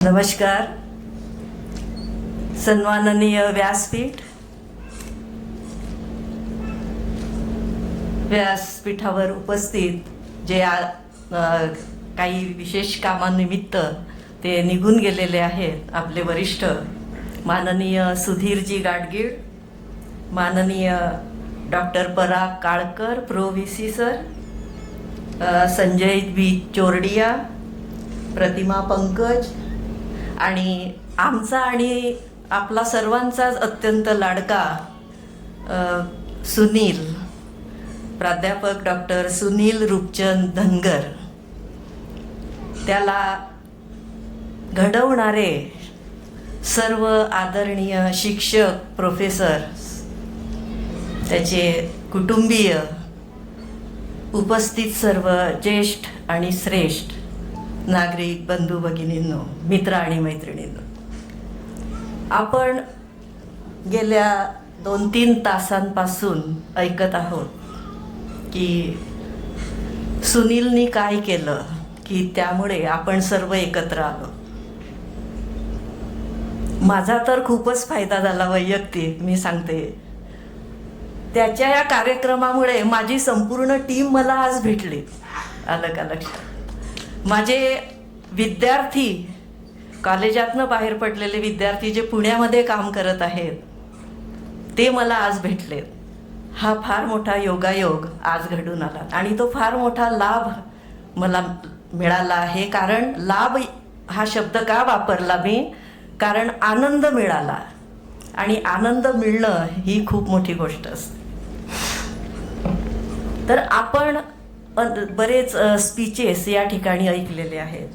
नमस्कार. सन्माननीय व्यासपीठावर उपस्थित जे काही विशेष कामानिमित्त ते निघून गेलेले आहेत आपले वरिष्ठ माननीय सुधीरजी गाडगीळ, माननीय doctor Parag Kalkar pro VC sir, Sanjay B Chordia, Pratima Pankaj आणि आमचा आणि आपला सर्वांचाच अत्यंत लाडका सुनील, प्राध्यापक डॉक्टर सुनील रूपचंद धनगर, त्याला घडवणारे सर्व आदरणीय शिक्षक, प्रोफेसर, त्याचे कुटुंबीय, उपस्थित सर्व ज्येष्ठ आणि श्रेष्ठ नागरिक बंधू भगिनींनो, मित्र आणि मैत्रिणींनो, आपण गेल्या 2-3 तासांपासून ऐकत आहोत की सुनीलनी काय केलं की त्यामुळे आपण सर्व एकत्र आलो. माझा तर खूपच फायदा झाला वैयक्तिक, मी सांगते. त्याच्या या कार्यक्रमामुळे माझी संपूर्ण टीम मला आज भेटली. आलं का लक्षात? माझे विद्यार्थी, कॉलेजातनं बाहेर पडलेले विद्यार्थी जे पुण्यामध्ये काम करत आहेत, ते मला आज भेटले. हा फार मोठा योगायोग आज घडून आला आणि तो फार मोठा लाभ मला मिळाला आहे. कारण लाभ हा शब्द का वापरला मी? कारण आनंद मिळाला आणि आनंद मिळणं ही खूप मोठी गोष्ट असते. तर आपण बरेच स्पीचेस या ठिकाणी ऐकलेले आहेत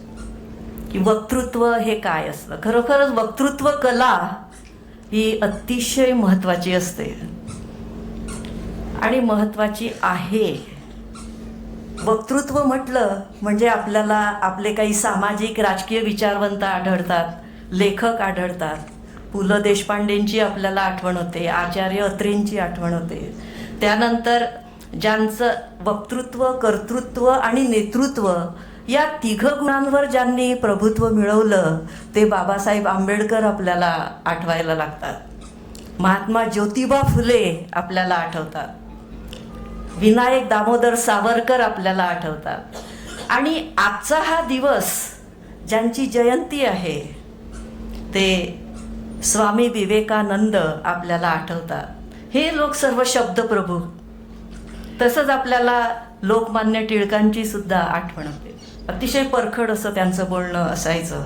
की वक्तृत्व हे काय असतं. खरोखरच वक्तृत्व कला ही अतिशय महत्त्वाची असते आणि महत्त्वाची आहे. वक्तृत्व म्हटलं म्हणजे आपल्याला आपले काही सामाजिक राजकीय विचारवंत आढळतात, लेखक आढळतात. पु ल देशपांडेंची आपल्याला आठवण होते, आचार्य अत्रेंची आठवण होते. त्यानंतर ज्यांचं वक्तृत्व, कर्तृत्व आणि नेतृत्व या 3 गुणांवर ज्यांनी प्रभुत्व मिळवलं ते बाबासाहेब आंबेडकर आपल्याला आठवायला लागतात. महात्मा ज्योतिबा फुले आपल्याला आठवतात. विनायक दामोदर सावरकर आपल्याला आठवतात. आणि आजचा हा दिवस ज्यांची जयंती आहे ते स्वामी विवेकानंद आपल्याला आठवतात. हे लोक सर्व शब्दप्रभू. तसंच आपल्याला लोकमान्य टिळकांची सुद्धा आठवण होते. अतिशय परखड असं त्यांचं बोलणं असायचं.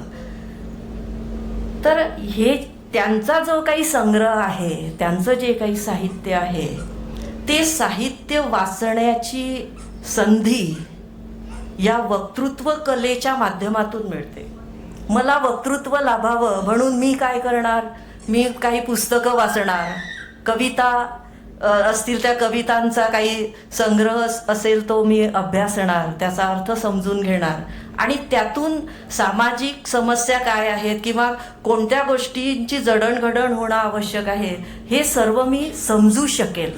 तर हे त्यांचा जो काही संग्रह आहे, त्यांचं जे काही साहित्य आहे, ते साहित्य वाचण्याची संधी या वक्तृत्व कलेच्या माध्यमातून मिळते. मला वक्तृत्व लाभावं म्हणून मी काय करणार? मी काही पुस्तकं वाचणार, कविता असतील त्या कवितांचा काही संग्रह असेल तो मी अभ्यासणार, त्याचा अर्थ समजून घेणार आणि त्यातून सामाजिक समस्या काय आहेत किंवा कोणत्या गोष्टींची जडणघडण होणं आवश्यक आहे हे सर्व मी समजू शकेल.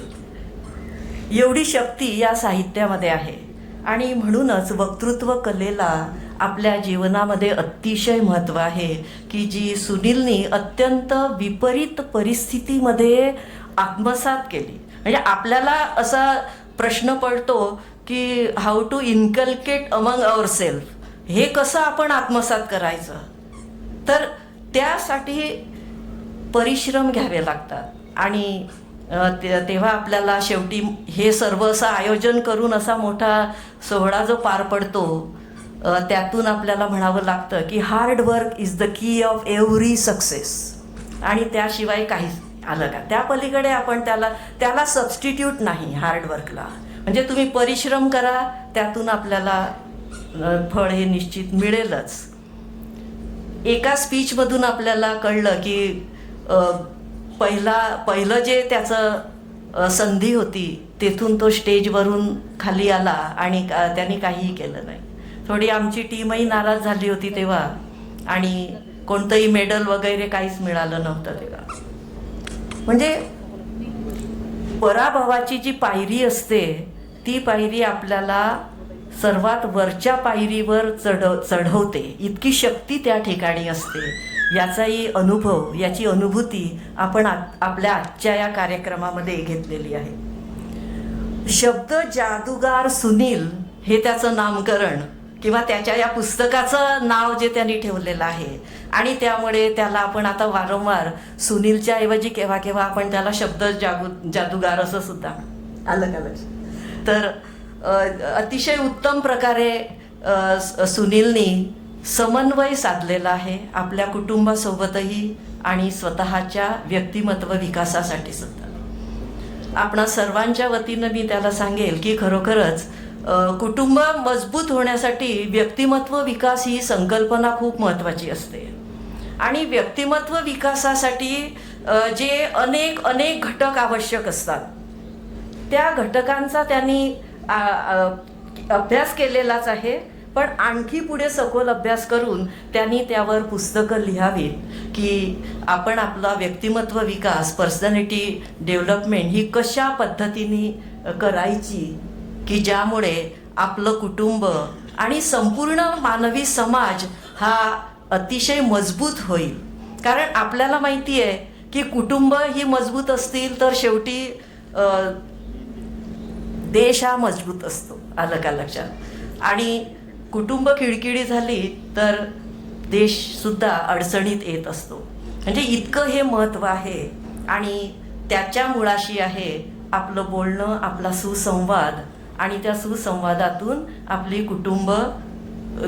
एवढी शक्ती या साहित्यामध्ये आहे. आणि म्हणूनच वक्तृत्व कलेला आपल्या जीवनामध्ये अतिशय महत्त्व आहे की जी सुनीलनी अत्यंत विपरीत परिस्थितीमध्ये आत्मसात केली. म्हणजे आपल्याला असा प्रश्न पडतो की how to inculcate among our self, हे कसं आपण आत्मसात करायचं? तर त्यासाठी परिश्रम घ्यावे लागतात आणि तेव्हा आपल्याला शेवटी हे सर्व असं आयोजन करून असा मोठा सोहळा जो पार पडतो त्यातून आपल्याला म्हणावं लागतं की hard work is the key of every success. आणि त्याशिवाय काहीच आलं का? त्या पलीकडे आपण त्याला सबस्टिट्यूट नाही हार्डवर्कला. म्हणजे तुम्ही परिश्रम करा, त्यातून आपल्याला फळ हे निश्चित मिळेलच. एका स्पीचमधून आपल्याला कळलं की पहिलं जे त्याचं संधी होती तेथून तो स्टेजवरून खाली आला आणि त्यांनी काहीही केलं नाही. थोडी आमची टीमही नाराज झाली होती तेव्हा आणि कोणतंही मेडल वगैरे काहीच मिळालं नव्हतं तेव्हा. म्हणजे पराभवाची जी पायरी असते ती पायरी आपल्याला सर्वात वरच्या पायरीवर चढवते, इतकी शक्ती त्या ठिकाणी असते. याचाही अनुभव, याची अनुभूती आपण आपल्या आजच्या या कार्यक्रमामध्ये घेतलेली आहे. शब्द जादूगार सुनील हे त्याचं नामकरण किंवा त्याच्या या पुस्तकाचं नाव जे त्यांनी ठेवलेलं आहे, आणि त्यामुळे त्याला आपण आता वारंवार सुनीलच्या ऐवजी केव्हा केव्हा आपण त्याला शब्द जादूगार असं सुद्धा आलं का लक्षात. तर अतिशय उत्तम प्रकारे सुनीलनी समन्वय साधलेला आहे आपल्या कुटुंबासोबतही आणि स्वतःच्या व्यक्तिमत्व विकासासाठी सुद्धा. आपणा सर्वांच्या वतीनं मी त्याला सांगेल की खरोखरच कुटुंब मजबूत होण्यासाठी व्यक्तिमत्व विकास ही संकल्पना खूप महत्त्वाची असते. आणि व्यक्तिमत्व विकासासाठी जे अनेक घटक आवश्यक असतात, त्या घटकांचा त्यांनी अभ्यास केलेलाच आहे. पण आणखी पुढे सखोल अभ्यास करून त्यांनी त्यावर पुस्तकं लिहावीत की आपण आपला व्यक्तिमत्व विकास, पर्सनॅलिटी डेव्हलपमेंट ही कशा पद्धतीने करायची की ज्यामुळे आपलं कुटुंब आणि संपूर्ण मानवी समाज हा अतिशय मजबूत होईल. कारण आपल्याला माहिती आहे की कुटुंब ही मजबूत असतील तर शेवटी देश हा मजबूत असतो. आलं का लक्षात. आणि कुटुंब खिळखिळी झाली तर देशसुद्धा अडचणीत येत असतो. म्हणजे इतकं हे महत्त्व आहे. आणि त्याच्या मुळाशी आहे आपलं बोलणं, आपला सुसंवाद, आणि त्या सुसंवादातून आपली कुटुंब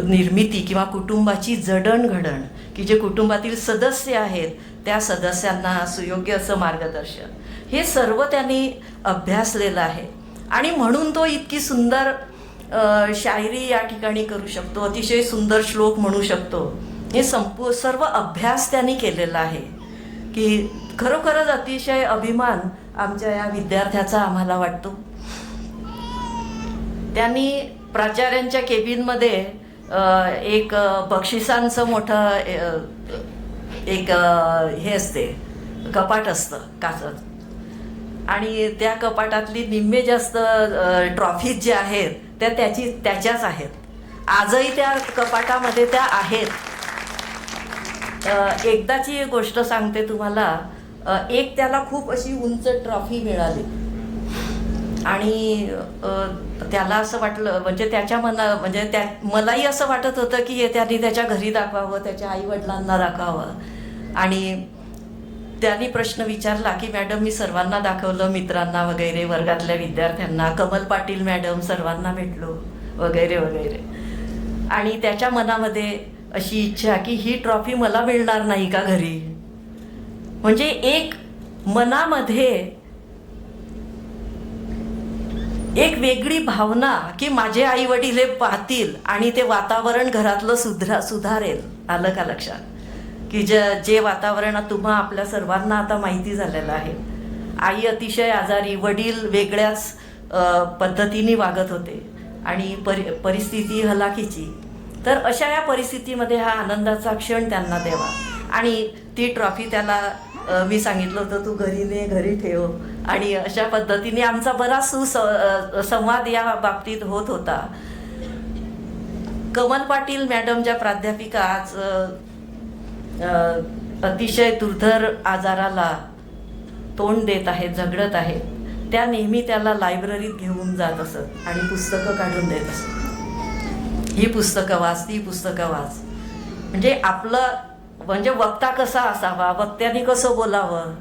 निर्मिती किंवा कुटुंबाची जडणघडण की जे कुटुंबातील सदस्य आहेत त्या सदस्यांना सुयोग्य असं मार्गदर्शन, हे सर्व त्यांनी अभ्यासलेलं आहे. आणि म्हणून तो इतकी सुंदर शायरी या ठिकाणी करू शकतो, अतिशय सुंदर श्लोक म्हणू शकतो. हे सर्व अभ्यास त्यांनी केलेला आहे की खरोखरच अतिशय अभिमान आमच्या या विद्यार्थ्याचा आम्हाला वाटतो. त्यांनी प्राचार्यांच्या केबिनमध्ये एक बक्षिसांचं मोठं एक हे असते, कपाट असतं काचचं, आणि त्या कपाटातली निम्मे जास्त ट्रॉफीज ज्या आहेत त्या त्याच्याच आहेत. आजही त्या कपाटामध्ये त्या आहेत. एकदाची गोष्ट सांगते तुम्हाला. एक त्याला खूप अशी उंच ट्रॉफी मिळाली आणि त्याला असं वाटलं, म्हणजे त्याच्या म्हणजे मलाही असं वाटत होतं की त्यांनी त्याच्या घरी दाखवावं, त्याच्या आईवडिलांना दाखवावं. आणि त्यांनी प्रश्न विचारला की मॅडम मी सर्वांना दाखवलं, मित्रांना वगैरे, वर्गातल्या विद्यार्थ्यांना, कमल पाटील मॅडम सर्वांना भेटलो वगैरे वगैरे. आणि त्याच्या मनामध्ये अशी इच्छा की ही ट्रॉफी मला मिळणार नाही का घरी. म्हणजे एक मनामध्ये एक वेगळी भावना की माझे आई वडील हे पाहतील आणि ते वातावरण घरातलं सुधारेल. आलं का लक्षात. की जे वातावरण तुम्हा आपल्या सर्वांना आता माहिती झालेलं आहे. आई अतिशय आजारी, वडील वेगळ्याच पद्धतीने वागत होते आणि परिस्थिती हलाखीची. तर अशा या परिस्थितीमध्ये हा आनंदाचा क्षण त्यांना द्यावा. आणि ती ट्रॉफी त्याला मी सांगितलं होतं तू घरी ठेव. आणि अशा पद्धतीने आमचा बराच संवाद या बाबतीत होत होता. कमल पाटील मॅडम ज्या प्राध्यापिका आज अतिशय दुर्धर आजाराला तोंड देत आहेत, झगडत आहेत, त्या नेहमी त्याला लायब्ररीत घेऊन जात असत आणि पुस्तकं काढून देत असत. ही पुस्तकं वाच, ती पुस्तकं वाच. म्हणजे आपलं म्हणजे वक्ता कसा असावा, वक्त्यांनी कसं बोलावं,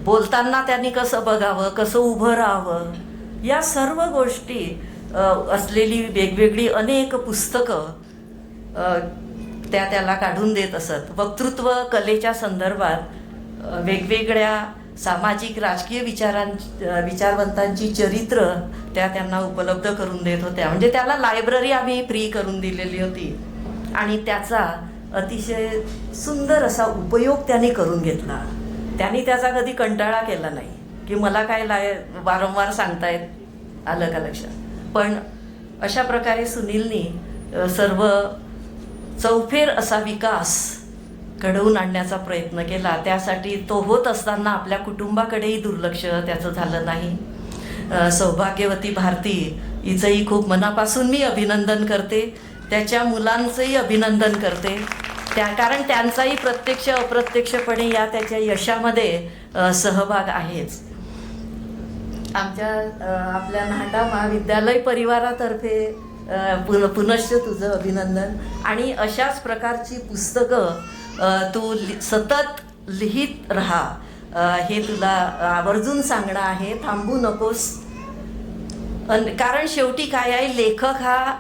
बोलताना त्यांनी कसं बघावं, कसं उभं राहावं, या सर्व गोष्टी असलेली वेगवेगळी अनेक पुस्तकं त्याला काढून देत असत. वक्तृत्व कलेच्या संदर्भात वेगवेगळ्या सामाजिक राजकीय विचारवंतांची चरित्र त्यांना उपलब्ध करून देत होत्या. म्हणजे त्याला लायब्ररी आम्ही फ्री करून दिलेली होती आणि त्याचा अतिशय सुंदर असा उपयोग त्यांनी करून घेतला. त्यांनी त्याचा कधी कंटाळा केला नाही की मला काय वारंवार सांगतायत. आलं का लक्षात. पण अशा प्रकारे सुनीलनी सर्व चौफेर असा विकास घडवून आणण्याचा प्रयत्न केला. त्यासाठी तो होत असताना आपल्या कुटुंबाकडेही दुर्लक्ष त्याचं झालं नाही. सौभाग्यवती भारती हिचंही खूप मनापासून मी अभिनंदन करते, त्याच्या मुलांचंही अभिनंदन करते, कारण त्यांचाही प्रत्यक्ष अप्रत्यक्षपणे या त्याच्या यशामध्ये सहभाग आहेच. आपल्या नाहटा महाविद्यालय परिवारातर्फे पुनश्च तुझं अभिनंदन. आणि अशाच प्रकारची पुस्तकं तू सतत लिहित राहा, हे तुला आवर्जून सांगणं आहे. थांबू नकोस, कारण शेवटी काय आहे, लेखक हा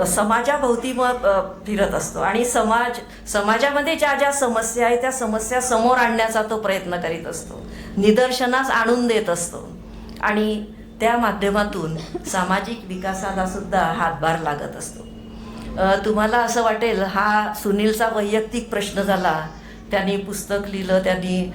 समाजाभोवती मग फिरत असतो आणि समाजामध्ये ज्या ज्या समस्या आहेत त्या समस्या समोर आणण्याचा तो प्रयत्न करीत असतो, निदर्शनास आणून देत असतो आणि त्या माध्यमातून सामाजिक विकासाला सुद्धा हातभार लागत असतो. तुम्हाला असं वाटेल हा सुनीलचा वैयक्तिक प्रश्न झाला, त्यांनी पुस्तक लिहिलं, त्यांनी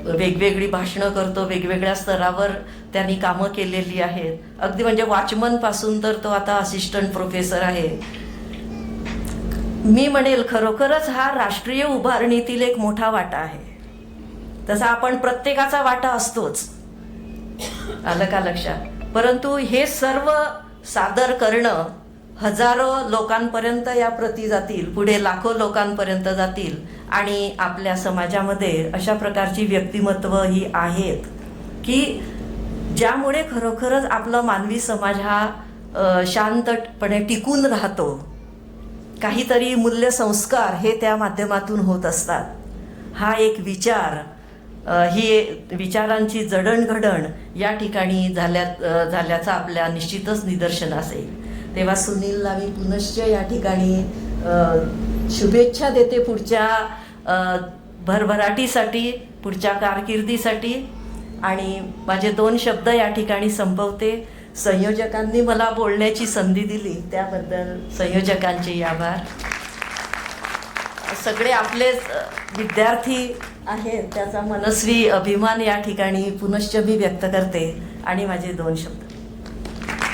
वेगवेगळी भाषणं करतो, वेगवेगळ्या स्तरावर त्यांनी कामं केलेली आहेत. अगदी म्हणजे वॉचमनपासून तर तो आता असिस्टंट प्रोफेसर आहे. मी म्हणेल खरोखरच हा राष्ट्रीय उभारणीतील एक मोठा वाटा आहे. तसा आपण प्रत्येकाचा वाटा असतोच, आलं का लक्षात. परंतु हे सर्व सादर करणं हजारो लोकांपर्यंत या प्रती जातील, पुढे लाखो लोकांपर्यंत जातील आणि आपल्या समाजामध्ये अशा प्रकारची व्यक्तिमत्व ही आहेत की ज्यामुळे खरोखरच आपला मानवी समाज हा शांतपणे टिकून राहतो. काहीतरी मूल्यसंस्कार हे त्या माध्यमातून होत असतात. हा एक विचार, ही विचारांची जडणघडण या ठिकाणी झाल्याचं आपल्या निश्चितच निदर्शनास येईल. तेव्हा सुनीलला मी पुनश्च या ठिकाणी शुभेच्छा देते पुढच्या भरभराटीसाठी, पुढच्या कारकिर्दीसाठी. आणि माझे 2 शब्द या ठिकाणी संपवते. संयोजकांनी मला बोलण्याची संधी दिली त्याबद्दल संयोजकांचे आभार. सगळे आपलेच विद्यार्थी आहेत त्याचा मनस्वी अभिमान या ठिकाणी पुनश्च मी व्यक्त करते आणि माझे 2 शब्द